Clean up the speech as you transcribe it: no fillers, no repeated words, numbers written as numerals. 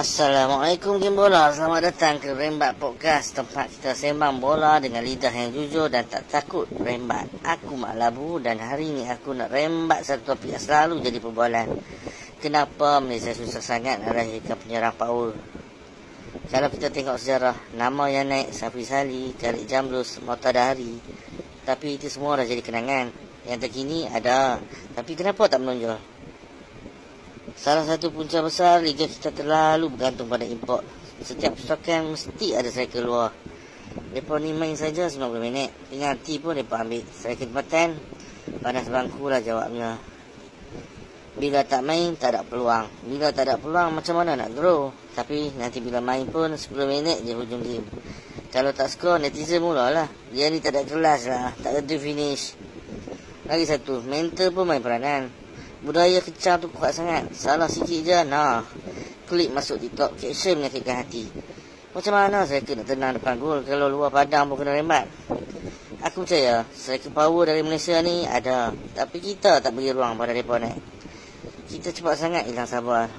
Assalamualaikum game bola. Selamat datang ke Rembat Podcast, tempat kita sembang bola dengan lidah yang jujur dan tak takut rembat. Aku Mak Labu dan hari ni aku nak rembat satu topik yang selalu jadi perbualan. Kenapa Malaysia susah sangat nak lahirkan penyerang power? Kalau kita tengok sejarah, nama yang naik Safi Salih, Khalid Jamrus, Muqtada Hari, tapi itu semua dah jadi kenangan. Yang terkini ada, tapi kenapa tak menonjol? Salah satu punca besar liga kita terlalu bergantung pada import. Setiap persoalan mesti ada striker luar. Mereka ni main saja 90 minit. Penalti pun mereka ambil. Striker tempatan, panas bangku lah jawabnya. Bila tak main, tak ada peluang. Bila tak ada peluang, macam mana nak grow? Tapi nanti bila main pun 10 minit je hujung game. Kalau tak skor, netizen mulalah. Dia ni tak ada kelas lah, tak ada finish. Lagi satu, mental pun main peranan. Budaya kecam tu kuat sangat. Salah sikit je, nah, klik masuk TikTok, caption menyakitkan hati. Macam mana saya kena tenang depan gol kalau luar padang pun kena rembat? Aku percaya, striker power dari Malaysia ni ada. Tapi kita tak beri ruang pada mereka naik. Kita cepat sangat hilang sabar.